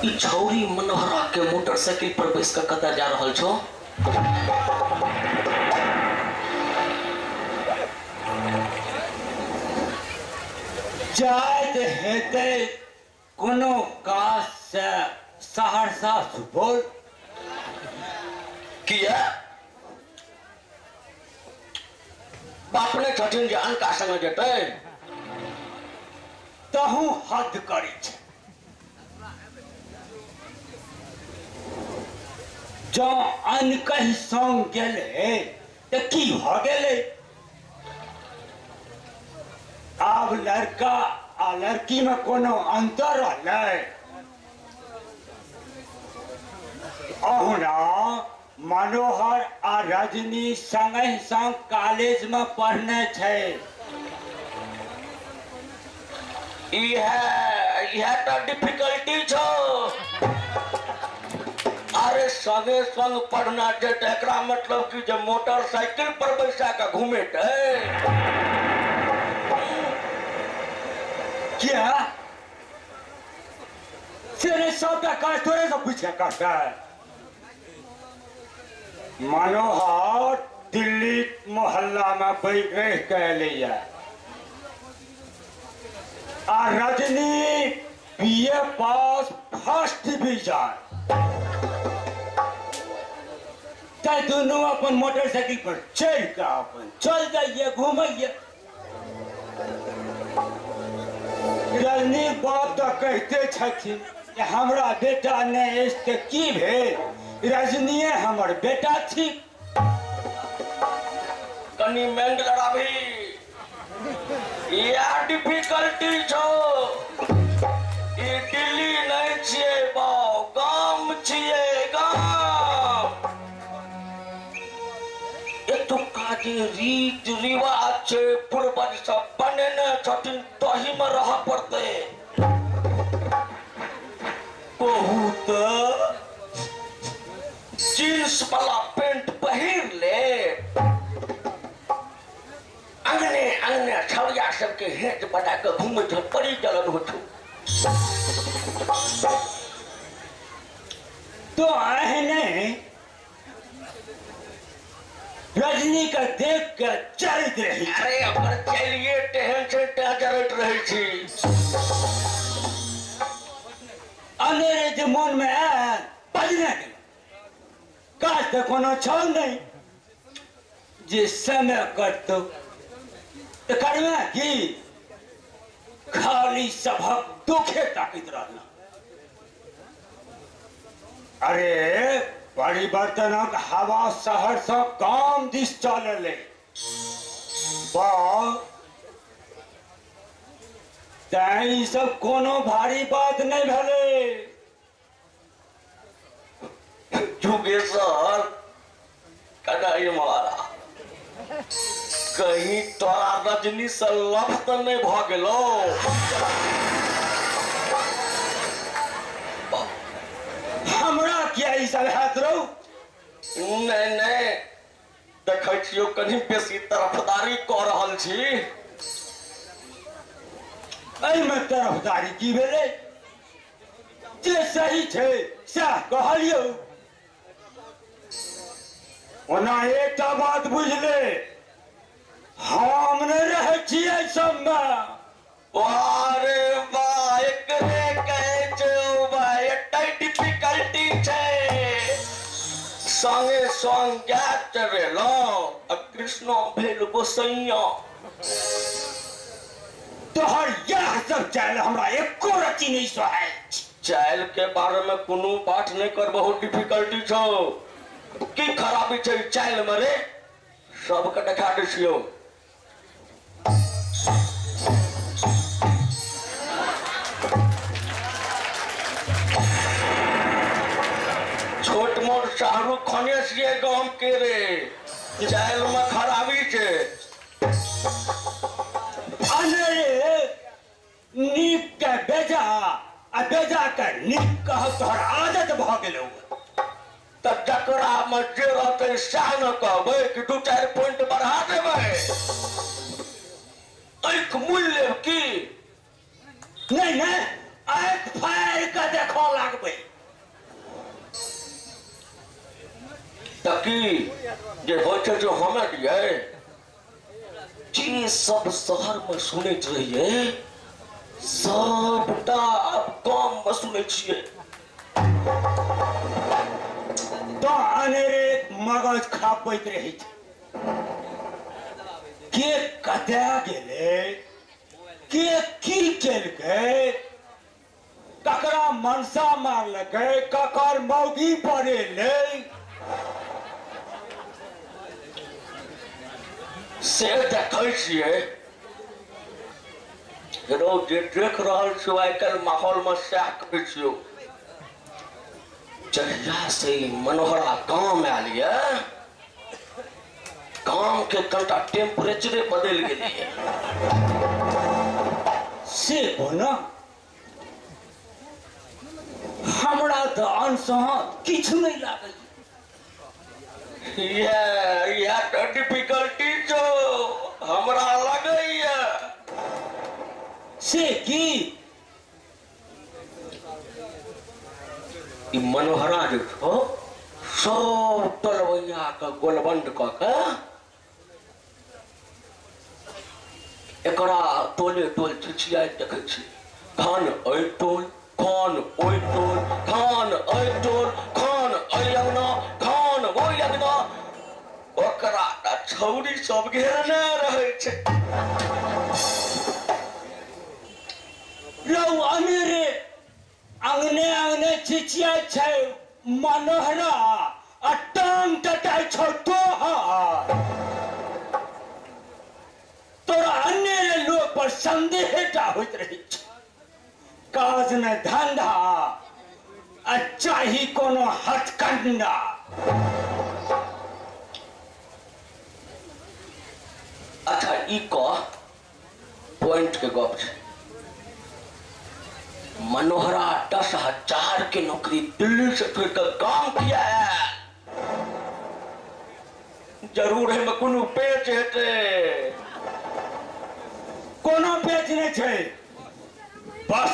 छौरी मनोहरा के मोटरसाइकिल पर बैस कर कतऽ जा रहल छौ? जायद हेतै कोनो काज से सहरसा सुपौल। किया? बाप ने छथिन जे अनका संग जेतै? तहूँ हद करै छै। जँ अनकहि संग गेलै तऽ की भऽ गेलै? आब लड़का आ लड़की में कोनो अंतर रहलै? अहुना मनोहर आ रजनी संगे संग कॉलेज में पढ़ने छै। इहे तो डिफिकल्टी छो। अरे संगे संग पढ़ना छै तो एकरा मतलब कि जे मोटरसाइकिल पर बैसा के घूमेतै? क्या तेरे सबका काज थोड़े से पूछे करता है? मनोहर दिल्ली मोहल्ला में रह के लिया आ रजनी बीए पास फर्स्ट डिवीजन। ते दोनों अपन मोटरसाइकिल पर चढ़ के अपन चल जाइए घूमिए। रजनी बाप तो कहते छथिन कि हमरा बेटा नहीं इसके की भेल? रजनीए हमर बेटा थी। कनी मेंग लड़ाबी या डिफिकल्टी छो। ई दिल्ली नहीं छिए बाऊ, गाम छिए गाम। एतुका जे रीत रिवाज छै पूर्वज सब बनेने छथिन तही में रह पड़ते। कहू तो जींस वाला पेंट पहिर ले, अंगने अंगने छौरिया सबके हेट बना के घूमे छ, परी जलन हो छो। तो आहने रजनी का देख के चरित रही। अरे अगर चलिए टेहन से चरित रही थी। अंधेरे जे मन में आयल बजने के काज तो कोनो छौ नहीं जे समय करतो तो करना की? खाली सबक दुखे ताकित रहना। अरे परिवर्तनक हवा शहर से गाम दिस चलले तैं सब कोनो भारी बात नहीं भले। जुगेश्वर कदाई मारा कहीं तोरा रजनी से लफ तो नहीं भ गेलो? हमरा क्या ई सब हाथ रहो? नहीं नहीं देखे छियो कहीं बेसी तरफदारी कर रहल छी। में तरफदारी की भेले? जे सही छे सह कहलियो। ओना एकटा बात बुझले, हम नहीं रहे छिए सब में। अरे वाह, एकरे कहे छो भाई एटा डिफिकल्टी छे। संगे संग जात चलेलो आ कृष्ण भेल गोसैया। तोहर यह सब चाल हमरा एको रति नहीं सोहाय। चाल के बारे में कोनो बात नहीं कर, बहुत डिफिकल्टी छो। की खराबी छे चाल में रे? सबके देखा दै छियो। छोट मोट शाहरुख खाने से गांव के रे चाल में खराबी छे। अरे नीक के बेजा आ बेजा के नीक कह तोहर आदत भ गेलौ। तब जकरा में जे रहते सह न कहबै कि 2-4 पॉइंट बढ़ा देबै। आँख मूल लेब की? नहीं नहीं आँख फाड़ि के देखो लगबै तकी जे होइ छै जो हमे दिए जे सब शहर में सुनैत रहिए सबटा अब गाम में सुनै छियै। तो अनेरे मगज खापैत रही के कतै गेलै के की केलकै ककरा मनसा मारलकै ककर मौगी पड़ेलै से देखै छियै जे देख रहल छियै आइ काल्हि माहौल में सएह कहै छियौ। जहिया से मनोहरा गांव आयल ये गांव के कनिटा टेम्परेचरे बदलि गेलै से कोना हमरा तो अनसहत किछु नहीं लागै यह तो डिफिकल्टी जो हमरा लगैया से की ई मनोहरा जे छो सब टलवैया के गोलबंद क के एकरा टोले टोल छिछिया देखै छी खान ओइ टोल खान ओइ टोल खान ओइ टोल खान ओइ अंगना खान ओइ अंगना ओकरा त छौरी सब घेरने रहै छै। लौ अनेरे अंगने अंगने छिछिया छै मनोहरा आ टांग टटाइ छौ तोहर तोरा अनेरे लोग पर संदेहटा होइत रही छै काज में धंधा आ चाही कोनो हथकंडा। अच्छा ई कह पॉइंट के गप छै मनोहरा 10,000 के नौकरी दिल्ली से फिर कर काम किया है जरूर है में कोनो पेच हेते कोनो पेच नहीं छै बस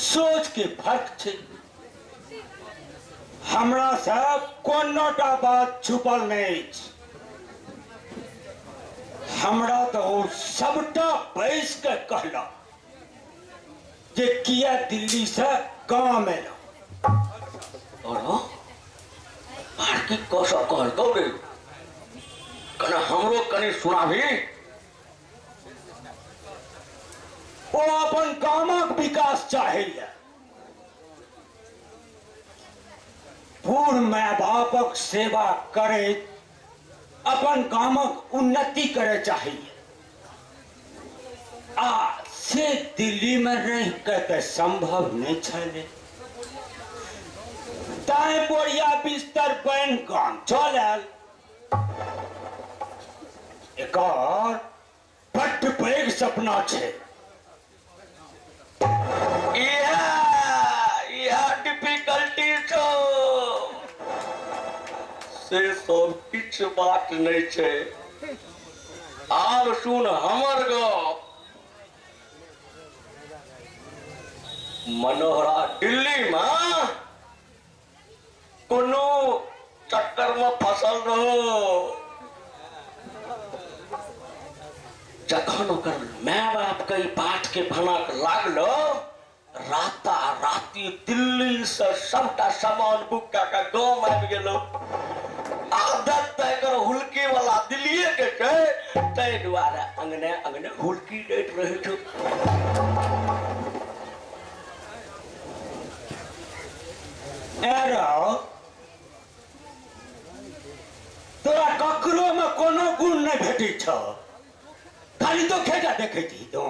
सोच के फर्क छै हमरा से कोनोटा बात छुपल नहीं छै हमरा तो सबटा बैस के कहला जे किया दिल्ली से गांव में लो और बाकी कोसा कहल तो रे कने हमरो कने सुना भी वो अपन गामक विकास चाहिए पूर्ण माय बापक सेवा करे अपन गामक उन्नति करे चाहिए आ से दिल्ली में रह के संभव नहीं छले ताई बोरिया बिस्तर बन गाम चलल एक बड़ पैघ सपना छै डिफिकल्टी छो से सब किछ बात नहीं छै आब सुन हमर गप मनोहरा दिल्ली में कोनो चक्कर में फसल रहो जखन ओकर माय बाप के बात के भनक लागलो राता राती दिल्ली से सबटा सामान बुक के गाँव आबि गेलो आदत तकर हुलकी वाला दिल्ली के छै ताहि दुआरे अंगने अंगने हुलकी दैत रहे छौ एरो तोरा ककरो में कोनो गुण नहीं भेटी छ खाली तो खेजा देखे थी तो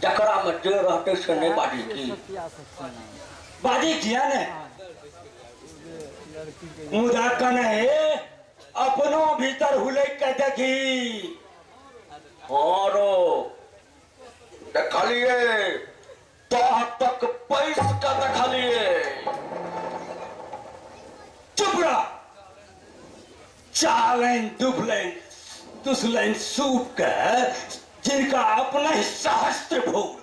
जकरा में जे रहते से नहीं बाजी की बाजी किया ने मुदा कने अपनो भीतर हुले के देखी हाँ रो देखलिए तक पैस का देखलिए चुप रह चालें दुबलें दुसलैन सूप के जिनका अपना ही सहस्त्र भोग।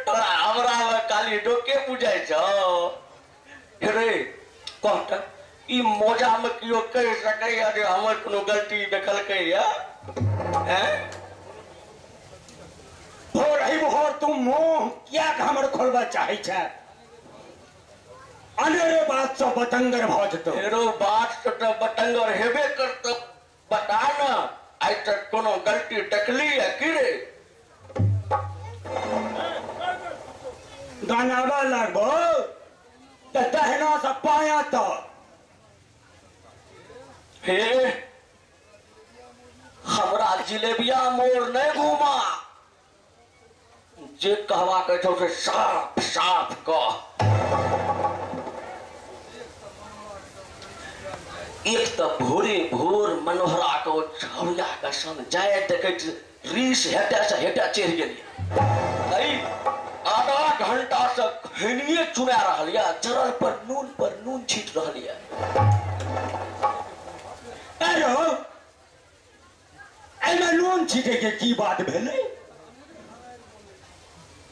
तोरा हमरा में काली डोके बुझाइ छौ रे कहत ई मोजा में कियो कह सकैया जे हमर कोनो गलती देखलकै या हैं भोर ही भोर तू मुंह क्या हमर खोलबा चाहे छै? अनेरे बात से बतंगर भ जतो। फेरो बात से तो बतंगर हेबे करत। बता ना आइ तक कोनो गलती देखली है कि रे? गानावा लगबो त दहना से पाया तो हे हमरा जिलेबिया मोर नहीं घुमा। जे कहवा के छौ से साफ साफ कह। एक तो भोरे भोर मनोहरा को छौया के संग जाय देखैत रीस हेटे से हेटे चढ़ गेलिए। आधा घंटा से खनिए चुना रहल या जरल पर नून छीट रहल या। अरे एमे नून छीटे के की बात भेलै?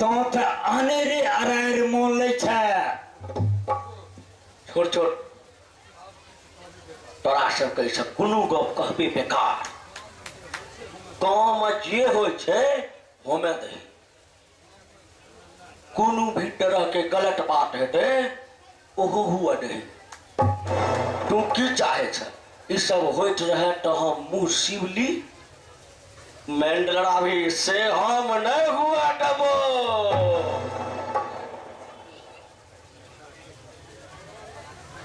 तो आने रे अरार मोन ले छै। छोड़ छोड़ तोरा सबके सब कोनो गप कहबे बेकार। गाँव में जे होइ छै होमे दही। कोनो भी तरह के गलत बात हेतै ओहो हुआ दही। तू की चाहे छ ई सब होइत रहे तो हम मुंह शिवली मेंढरा भी से हम नहीं हुआ डबो।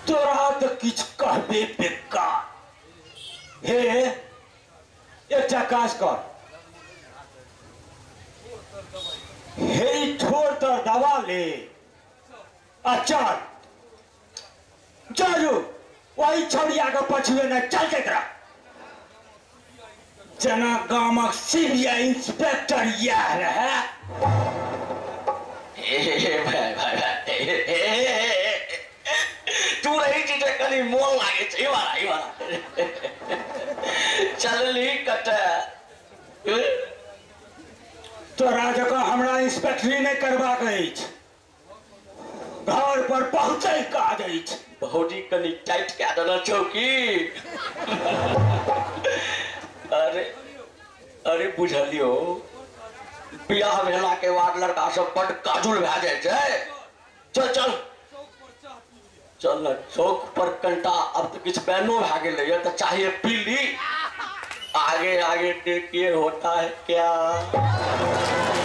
तोरा तो किछ कहबे बेकार। हे एकटा काज कर, हे छोड़ तो दवा ले चल चलू वही छौड़िया के पछुए न चल के तरह। जना गामक सीबीआई इंस्पेक्टर यह रहे। भाई तू रही चीज कनी मोन लागे छै वाला चलली कटे। तोरा जकाँ हमरा इंस्पेक्टरी नहीं करबाक अछि। घर पर पहुंचे काज अछि। बहुजी कनी टाइट कए देना चौकी। अरे बुझलियो बियाह भेला के बाद लड़का सब बड़ काजुल भए जाय छै। चल चल चल न चौक पर कंटा अब तो कुछ बैनो भए गेलै तो चाहिए पी ली। आगे आगे देखिए होता है क्या।